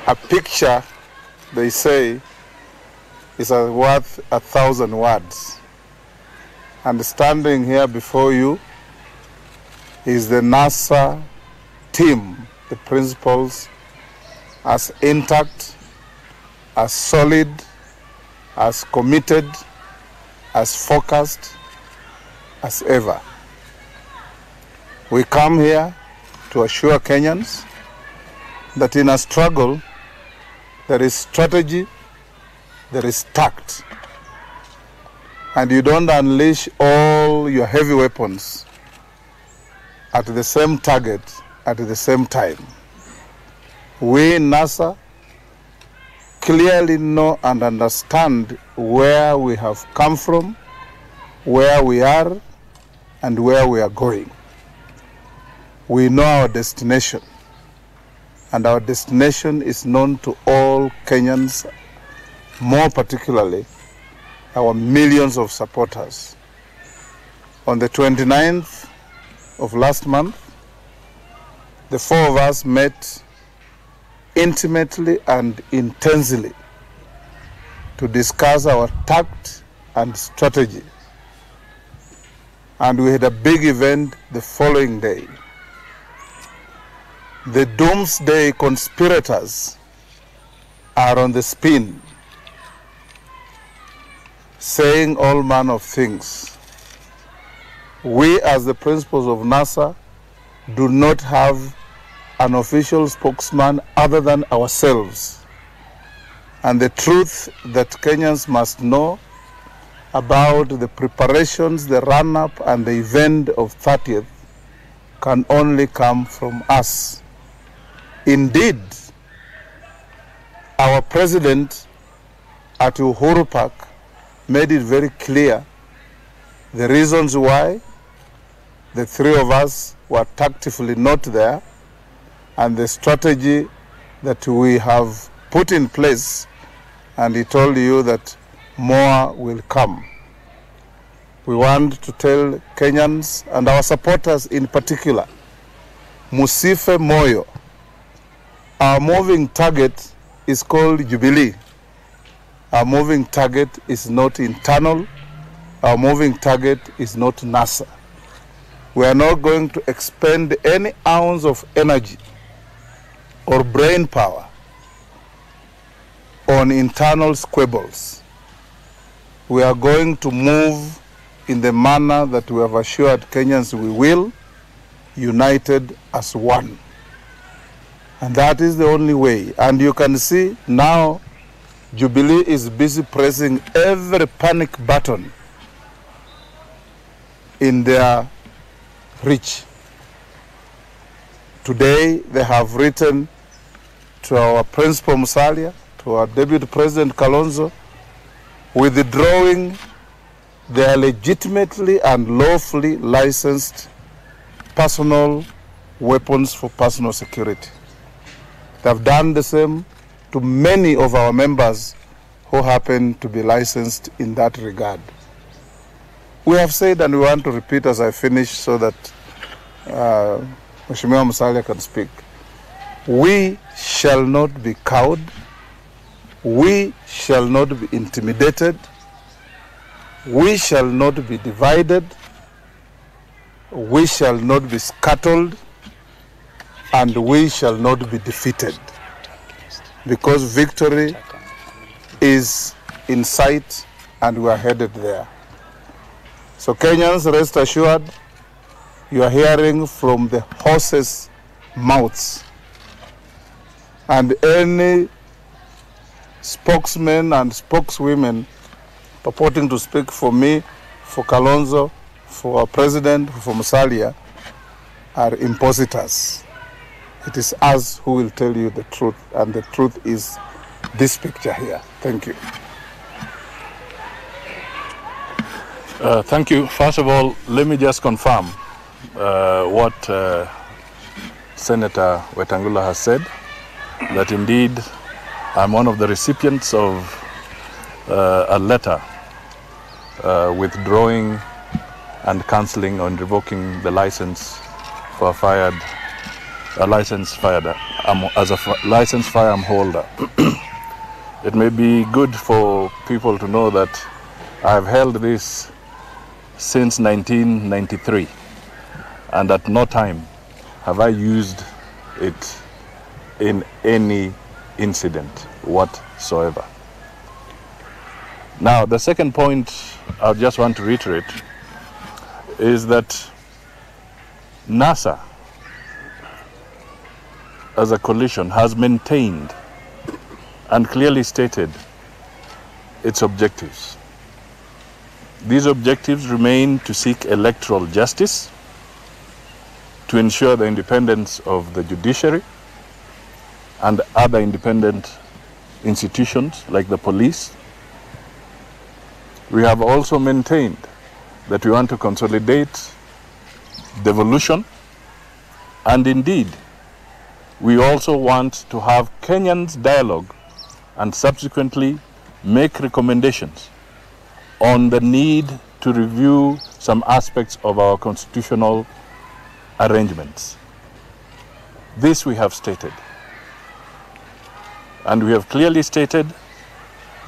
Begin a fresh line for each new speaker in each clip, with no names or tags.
A picture, they say, is worth 1,000 words. And standing here before you is the NASA team, the principals, as intact, as solid, as committed, as focused as ever. We come here to assure Kenyans that in a struggle, there is strategy, there is tact, and you don't unleash all your heavy weapons at the same target at the same time. We in NASA clearly know and understand where we have come from, where we are, and where we are going. We know our destination, and our destination is known to all Kenyans, more particularly our millions of supporters. On the 29th of last month, the four of us met intimately and intensely to discuss our tact and strategy. And we had a big event the following day. The doomsday conspirators are on the spin, saying all manner of things. We, as the principals of NASA, do not have an official spokesman other than ourselves. And the truth that Kenyans must know about the preparations, the run-up, and the event of 30th can only come from us. Indeed, our president at Uhuru Park made it very clear the reasons why the three of us were tactfully not there, and the strategy that we have put in place, and he told you that more will come. We want to tell Kenyans and our supporters in particular, Musife Moyo. Our moving target is called Jubilee. Our moving target is not internal. Our moving target is not NASA. We are not going to expend any ounce of energy or brain power on internal squabbles. We are going to move in the manner that we have assured Kenyans we will, united as one. And that is the only way. And you can see now Jubilee is busy pressing every panic button in their reach. Today they have written to our Principal Musalia, to our Deputy President Kalonzo, withdrawing their legitimately and lawfully licensed personal weapons for personal security. They have done the same to many of our members who happen to be licensed in that regard. We have said, and we want to repeat as I finish so that Mheshimiwa Musalia can speak. We shall not be cowed. We shall not be intimidated. We shall not be divided. We shall not be scattered. And we shall not be defeated. Because victory is in sight and we are headed there. So Kenyans, rest assured, you are hearing from the horses' mouths. And any spokesmen and spokeswomen purporting to speak for me, for Kalonzo, for our president, for Musalia, are impostors. It is us who will tell you the truth, and the truth is this picture here. Thank you.
Thank you. First of all, let me just confirm what Senator Wetangula has said, that indeed I'm one of the recipients of a letter withdrawing and cancelling and revoking the license for a fired a licensed firearm holder. It may be good for people to know that I've held this since 1993, and at no time have I used it in any incident whatsoever. Now, the second point I just want to reiterate is that NASA, as a coalition, has maintained and clearly stated its objectives. These objectives remain to seek electoral justice, to ensure the independence of the judiciary and other independent institutions like the police. We have also maintained that we want to consolidate devolution, and indeed, we also want to have Kenyans dialogue and subsequently make recommendations on the need to review some aspects of our constitutional arrangements. This we have stated. And we have clearly stated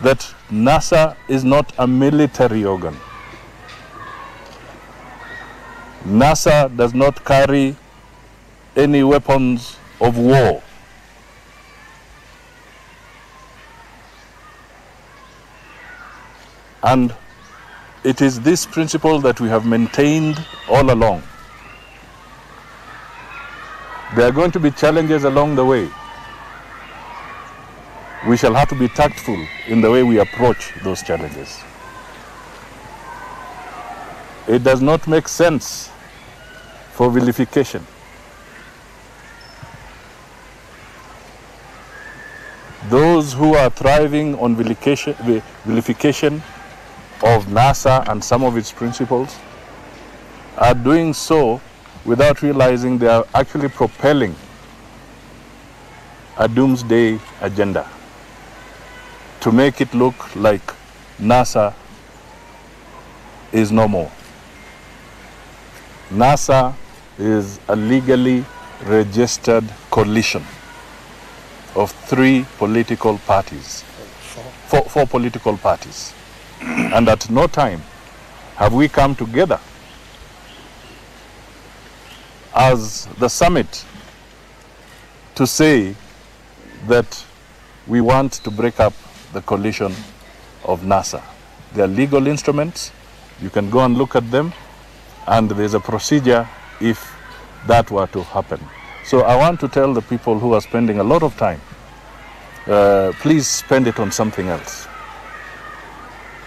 that NASA is not a military organ. NASA does not carry any weapons of war. And it is this principle that we have maintained all along. There are going to be challenges along the way. We shall have to be tactful in the way we approach those challenges. It does not make sense for vilification. Those who are thriving on vilification of NASA and some of its principles are doing so without realizing they are actually propelling a doomsday agenda to make it look like NASA is no more. NASA is a legally registered coalition of three political parties, four political parties. And at no time have we come together as the summit to say that we want to break up the coalition of NASA. They are legal instruments. You can go and look at them, and there's a procedure if that were to happen. So I want to tell the people who are spending a lot of time, please spend it on something else.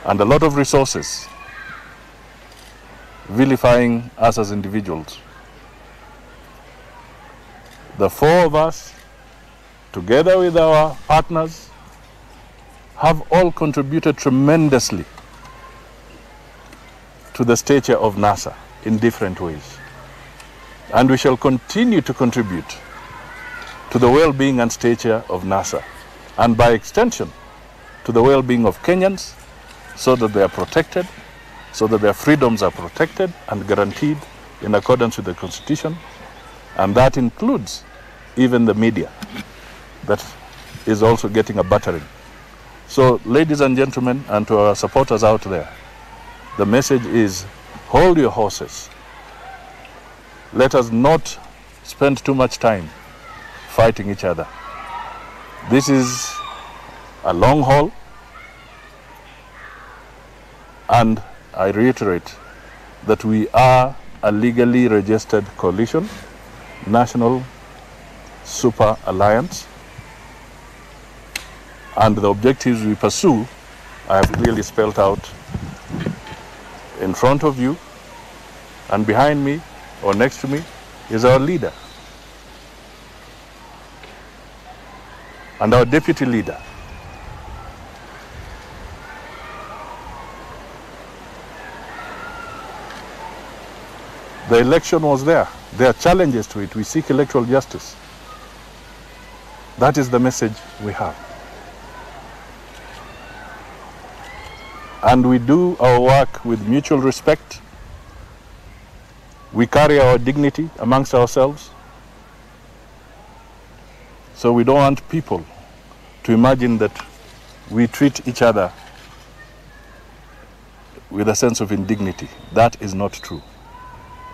And a lot of resources vilifying us as individuals. The four of us, together with our partners, have all contributed tremendously to the stature of NASA in different ways. And we shall continue to contribute to the well-being and stature of NASA, and by extension, to the well-being of Kenyans, so that they are protected, so that their freedoms are protected and guaranteed in accordance with the Constitution. And that includes even the media that is also getting a battering. So, ladies and gentlemen, and to our supporters out there, the message is, hold your horses. Let us not spend too much time fighting each other. This is a long haul, and I reiterate that we are a legally registered coalition, national super alliance, and the objectives we pursue I have clearly spelled out in front of you, and behind me or next to me is our leader and our deputy leader. The election was there. There are challenges to it. We seek electoral justice. That is the message we have. And we do our work with mutual respect. We carry our dignity amongst ourselves. So we don't want people to imagine that we treat each other with a sense of indignity. That is not true.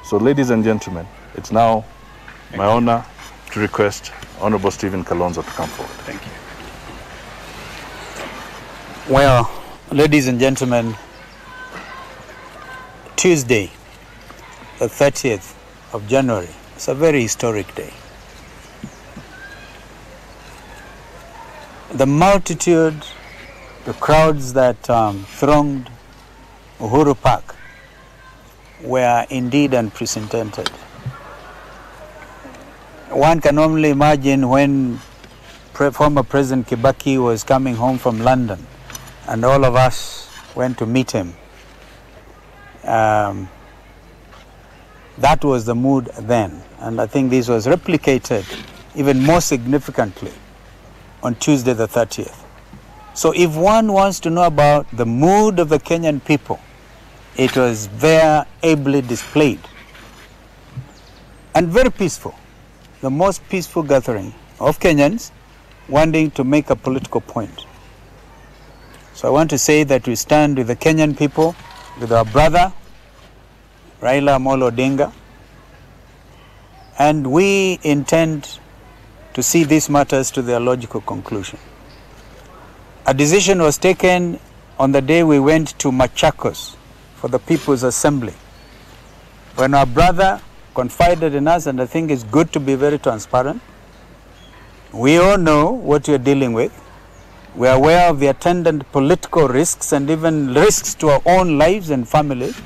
So ladies and gentlemen, it's now my honor to request Honorable Stephen Kalonzo to come forward.
Thank you.
Well, ladies and gentlemen, Tuesday, the 30th of January, it's a very historic day. The multitude, the crowds that thronged Uhuru Park were indeed unprecedented. One can only imagine when former President Kibaki was coming home from London and all of us went to meet him. That was the mood then, and I think this was replicated even more significantly on Tuesday the 30th. So if one wants to know about the mood of the Kenyan people, it was very ably displayed and very peaceful. The most peaceful gathering of Kenyans wanting to make a political point. So I want to say that we stand with the Kenyan people, with our brother, Raila Odinga, and we intend to see these matters to their logical conclusion. A decision was taken on the day we went to Machakos for the People's Assembly, when our brother confided in us, and I think it's good to be very transparent. We all know what you're dealing with. We are aware of the attendant political risks and even risks to our own lives and families.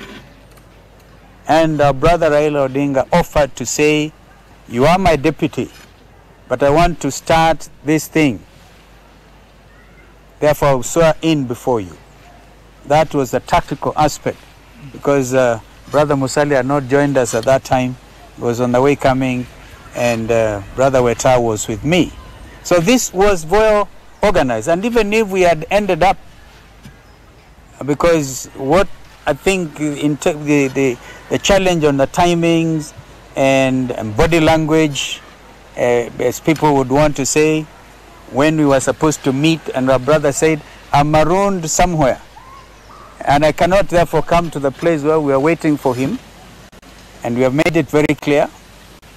And our brother Raila Odinga offered to say, you are my deputy, but I want to start this thing. Therefore, I will swear in before you. That was the tactical aspect, because Brother Musali had not joined us at that time. He was on the way coming, and Brother Weta was with me. So this was well organized. And even if we had ended up, because what I think the challenge on the timings and body language, as people would want to say, when we were supposed to meet, and our brother said, I'm marooned somewhere, and I cannot therefore come to the place where we are waiting for him. And we have made it very clear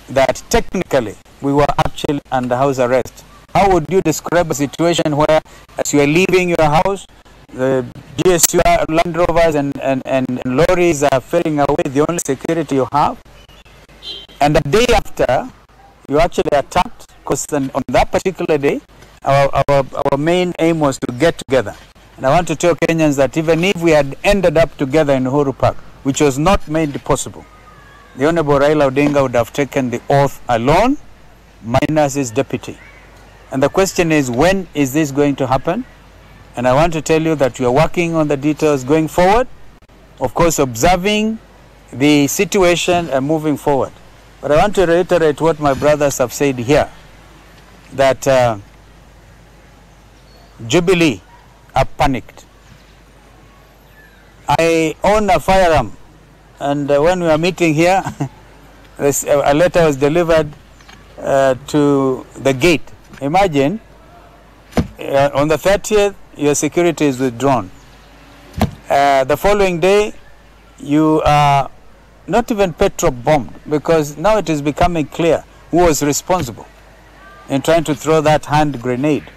that technically we were actually under house arrest. How would you describe a situation where, as you are leaving your house, the GSUR Land Rovers and lorries are filling away the only security you have, and the day after you actually attacked? Because on that particular day, our main aim was to get together. And I want to tell Kenyans that even if we had ended up together in Uhuru Park, which was not made possible, the Honorable Raila Odinga would have taken the oath alone, minus his deputy. And the question is, when is this going to happen? And I want to tell you that we are working on the details going forward, of course observing the situation and moving forward. But I want to reiterate what my brothers have said here, that Jubilee are panicked. I own a firearm, and when we were meeting here, a letter was delivered to the gate. Imagine, on the 30th, your security is withdrawn. The following day, you are not even petrol bombed, because now it is becoming clear who was responsible in trying to throw that hand grenade.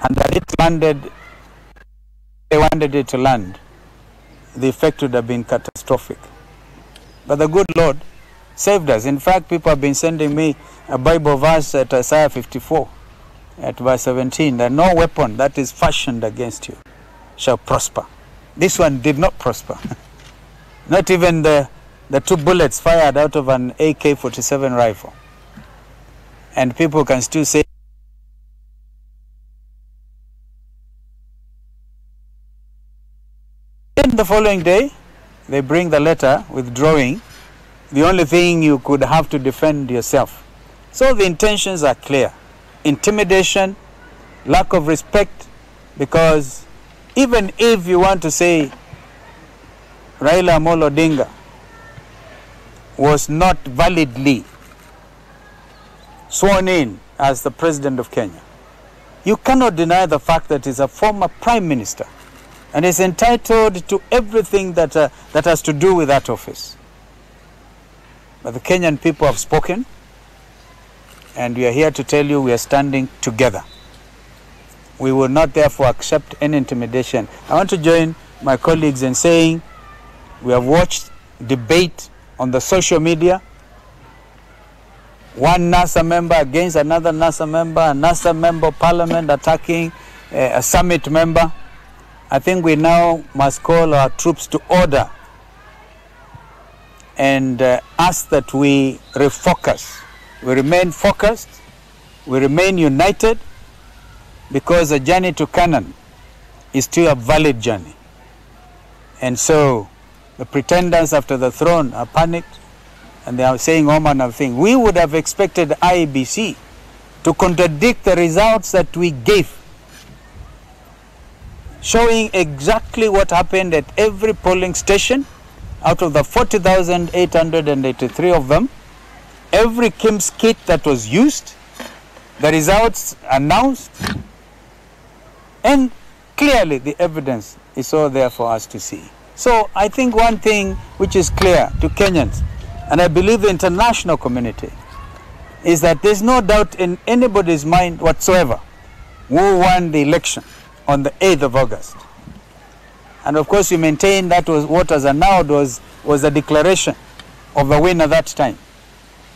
And that it landed, they wanted it to land, the effect would have been catastrophic. But the good Lord saved us. In fact, people have been sending me a Bible verse at Isaiah 54, at verse 17, that no weapon that is fashioned against you shall prosper. This one did not prosper. Not even the 2 bullets fired out of an AK-47 rifle. And people can still say, then the following day, they bring the letter withdrawing the only thing you could have to defend yourself. So the intentions are clear. Intimidation, lack of respect, because even if you want to say Raila Odinga was not validly sworn in as the President of Kenya. You cannot deny the fact that he's a former Prime Minister and is entitled to everything that has to do with that office. But the Kenyan people have spoken, and we are here to tell you we are standing together. We will not therefore accept any intimidation. I want to join my colleagues in saying we have watched debate on the social media, one NASA member against another NASA member, a NASA member of parliament attacking a summit member. I think we now must call our troops to order and ask that we refocus. We remain focused, we remain united, because the journey to Canaan is still a valid journey. And so the pretenders after the throne are panicked, and they are saying all manner of things. We would have expected IEBC to contradict the results that we gave, showing exactly what happened at every polling station. Out of the 40,883 of them, every KIMS kit that was used, the results announced, and clearly the evidence is all there for us to see. So I think one thing which is clear to Kenyans, and I believe the international community, is that there's no doubt in anybody's mind whatsoever who won the election on the 8th of August. And of course, you maintain that was what was announced was the declaration of the winner that time,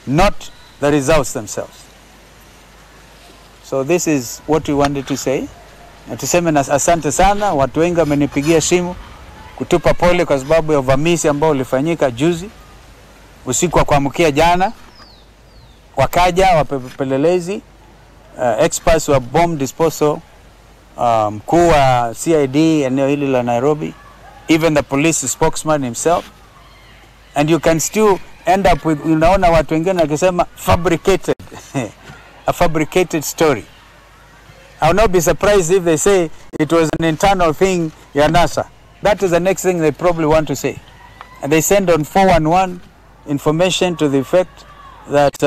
not the results themselves. So this is what we wanted to say. Na tuseme na asante sana, watu wengi wamenipigia simu kutupa pole kwa sababu ya uvamizi ambao ulifanyika juzi usiku wa kuamkia jana. Wakaja wapelelezi, experts wa bomb disposal, mkuu wa CID eneo hili la Nairobi, even the police spokesman himself, and you can still end up with, unaona watu wengine wakisema fabricated a fabricated story. I will not be surprised if they say it was an internal thing ya NASA. That is the next thing they probably want to say, and they send on 411 information to the effect that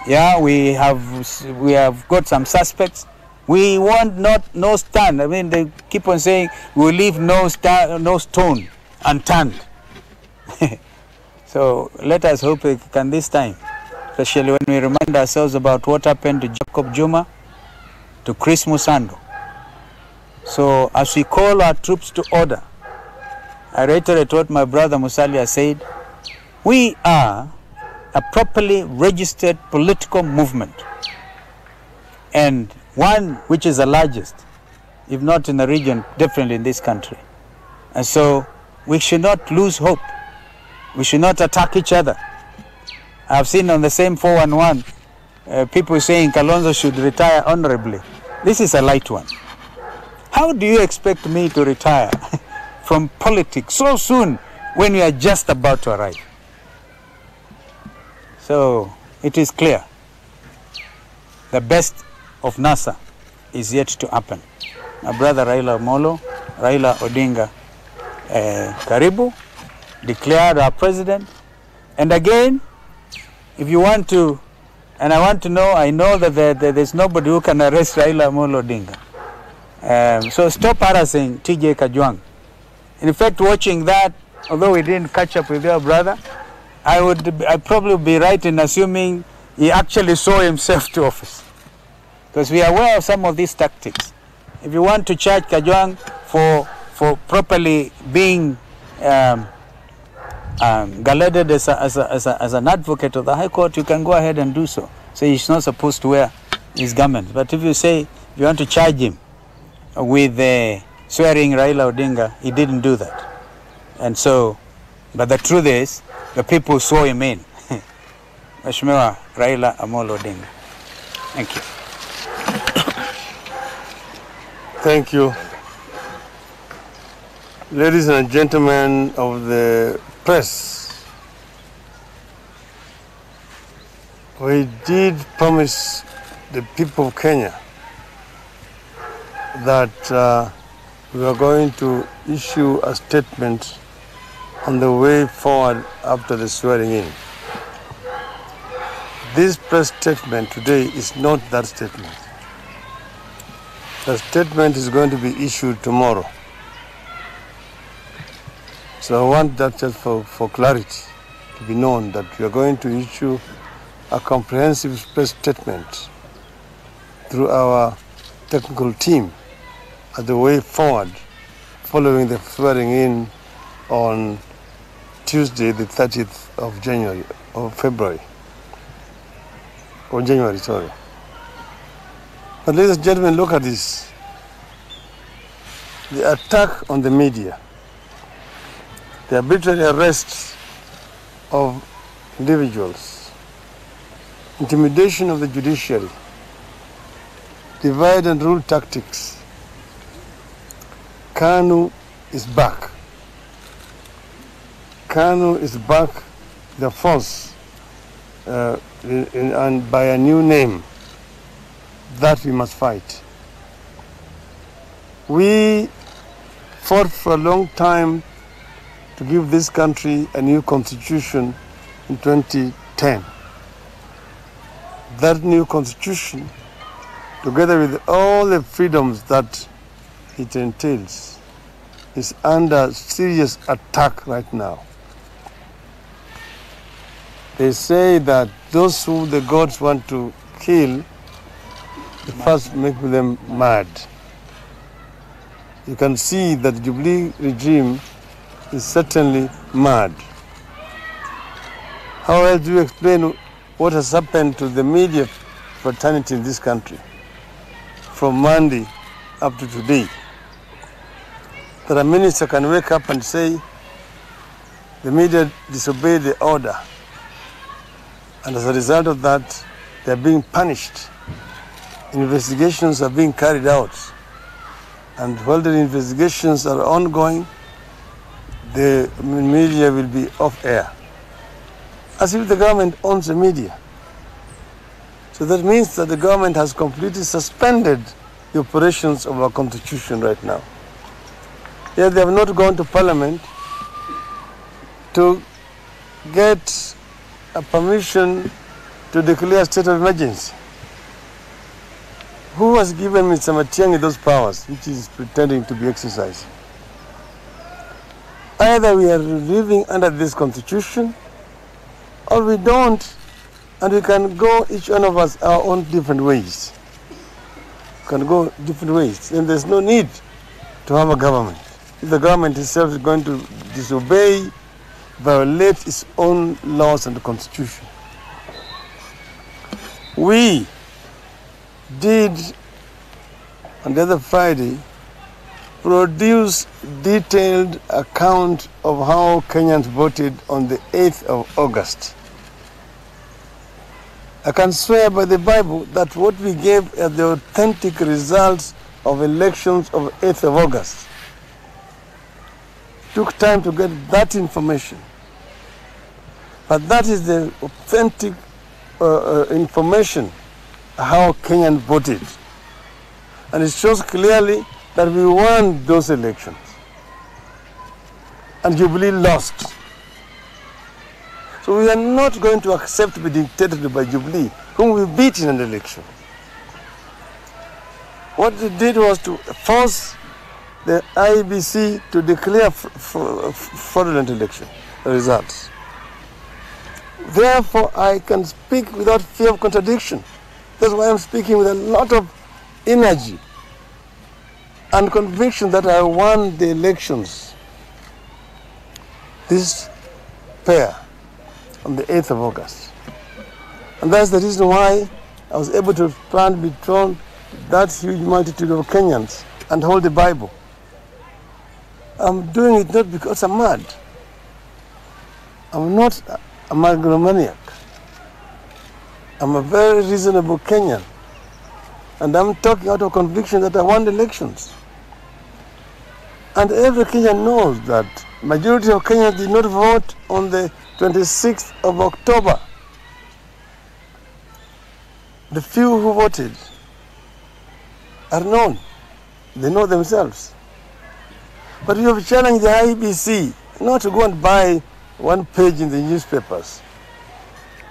yeah, we have got some suspects. We want no stand. I mean, they keep on saying we will leave no stone unturned. So let us hope it can this time, especially when we remind ourselves about what happened to Jacob Juma, to Chris Musando. So as we call our troops to order, I reiterate what my brother Musalia said. We are a properly registered political movement, and one which is the largest, if not in the region, definitely in this country. And so we should not lose hope. We should not attack each other. I've seen on the same 411 people saying Kalonzo should retire honorably. This is a light one. How do you expect me to retire from politics so soon when we are just about to arrive? So it is clear. The best of NASA is yet to happen. My brother Raila Odinga, Karibu, declared our president. And again, if you want to, and I want to know, I know that there's nobody who can arrest Raila Odinga. So stop harassing TJ Kajwang. In fact, watching that, although we didn't catch up with your brother, I'd probably be right in assuming he actually saw himself to office. Because we are aware of some of these tactics. If you want to charge Kajwang for properly being galaded as an advocate of the High Court, you can go ahead and do so. So he's not supposed to wear his garments. But if you say you want to charge him with swearing Raila Odinga, he didn't do that. And so, but the truth is, the people saw him in. Mheshimiwa Raila Amolo Odinga. Thank you.
Thank you. Ladies and gentlemen of the press, we did promise the people of Kenya that we are going to issue a statement on the way forward after the swearing in. this press statement today is not that statement. The statement is going to be issued tomorrow. So I want that just for clarity to be known that we are going to issue a comprehensive press statement through our technical team as the way forward following the swearing in on Tuesday, the 30th of January, sorry. But ladies and gentlemen, look at this. The attack on the media, the arbitrary arrests of individuals, intimidation of the judiciary, divide and rule tactics. KANU is back. KANU is back, the force, and by a new name that we must fight. We fought for a long time to give this country a new constitution in 2010. That new constitution, together with all the freedoms that it entails, is under serious attack right now. They say that those who the gods want to kill, they first make them mad. You can see that the Jubilee regime is certainly mad. How else do you explain what has happened to the media fraternity in this country from Monday up to today? That a minister can wake up and say the media disobeyed the order, and as a result of that, they are being punished. Investigations are being carried out, and while the investigations are ongoing, the media will be off air, as if the government owns the media. So that means that the government has completely suspended the operations of our constitution right now. Yet they have not gone to Parliament to get a permission to declare a state of emergency. Who has given Mr. Matiang'i those powers which is pretending to be exercised? Either we are living under this constitution or we don't, and we can go each one of us our own different ways. We can go different ways, and there's no need to have a government. If the government itself is going to disobey, violate its own laws and the constitution. We did, on the other Friday, produce detailed account of how Kenyans voted on the 8th of August. I can swear by the Bible that what we gave are the authentic results of elections of 8th of August. Took time to get that information. But that is the authentic information how Kenyans voted. And it shows clearly that we won those elections. And Jubilee lost. So we are not going to accept to be dictated by Jubilee, whom we beat in an election. What they did was to force the IEBC to declare fraudulent election results. Therefore, I can speak without fear of contradiction. That's why I'm speaking with a lot of energy and conviction that I won the elections. This pair on the 8th of August. And that's the reason why I was able to stand between that huge multitude of Kenyans and hold the Bible. I'm doing it not because I'm mad. I'm not a megalomaniac. I'm a very reasonable Kenyan. And I'm talking out of conviction that I won the elections. And every Kenyan knows that majority of Kenyans did not vote on the 26th of October. The few who voted are known. They know themselves. But we have challenged the IEBC not to go and buy one page in the newspapers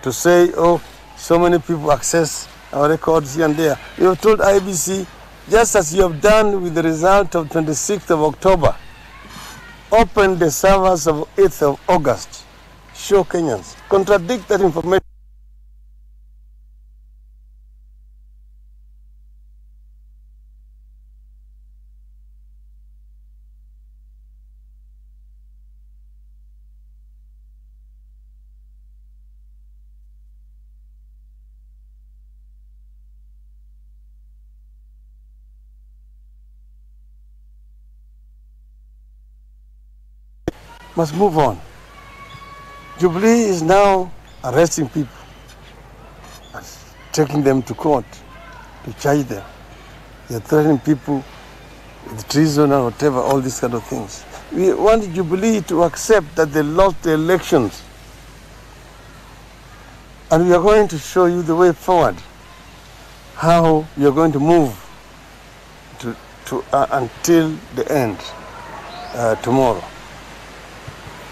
to say, oh, so many people access our records here and there. We have told IBC, just as you have done with the result of 26th of October, open the servers of 8th of August. Show Kenyans. Contradict that information. Must move on. Jubilee is now arresting people and taking them to court to charge them. They're threatening people with treason or whatever, all these kind of things. We want Jubilee to accept that they lost the elections. And we are going to show you the way forward, how we are going to move until the end tomorrow.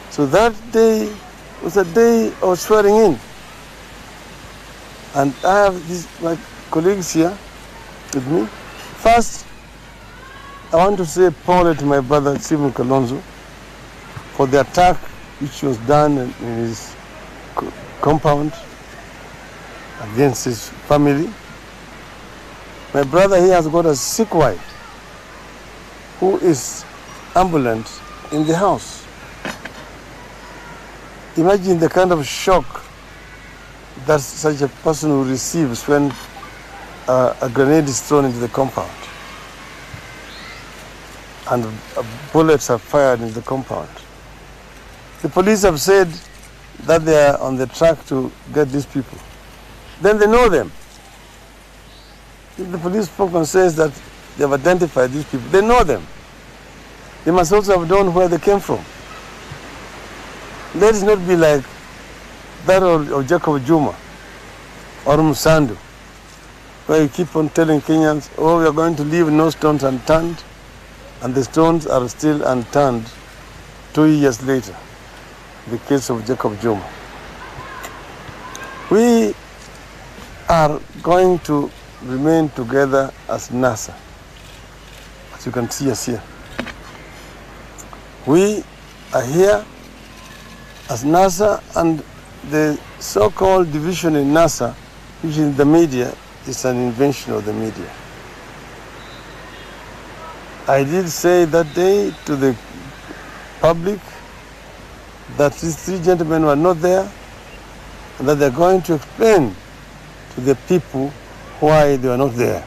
So that day was a day of swearing in. And I have my colleagues here with me. First, I want to say apology to my brother Stephen Kalonzo for the attack which was done in his compound against his family. My brother here has got a sick wife who is ambulant in the house. Imagine the kind of shock that such a person receives when a grenade is thrown into the compound and bullets are fired in the compound. The police have said that they are on the track to get these people. Then they know them. If the police spokesman says that they have identified these people, they know them. They must also have known where they came from. Let it not be like that of Jacob Juma or Musandu, where you keep on telling Kenyans, oh, we are going to leave no stones unturned, and the stones are still unturned 2 years later, the case of Jacob Juma. We are going to remain together as NASA, as you can see us here. We are here as NASA, and the so-called division in NASA, which in the media is an invention of the media. I did say that day to the public that these three gentlemen were not there and that they're going to explain to the people why they were not there.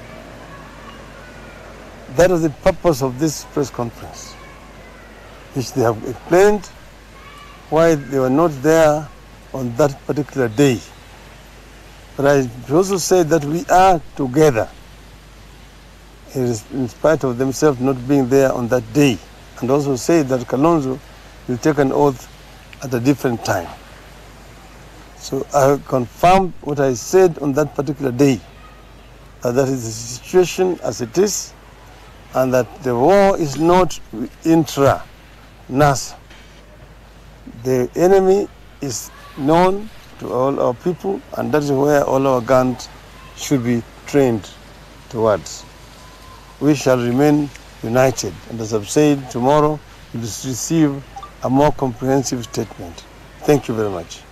That was the purpose of this press conference, which they have explained why they were not there on that particular day. But I also said that we are together in spite of themselves not being there on that day, and also said that Kalonzo will take an oath at a different time. So I confirmed what I said on that particular day, that is the situation as it is, and that the war is not intra-NASA. The enemy is known to all our people, and that is where all our guns should be trained towards. We shall remain united, and as I've said, tomorrow we will receive a more comprehensive statement. Thank you very much.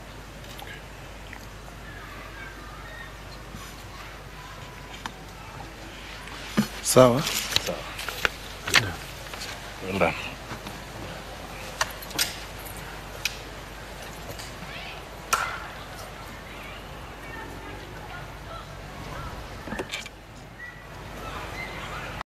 Sawa.
Well done.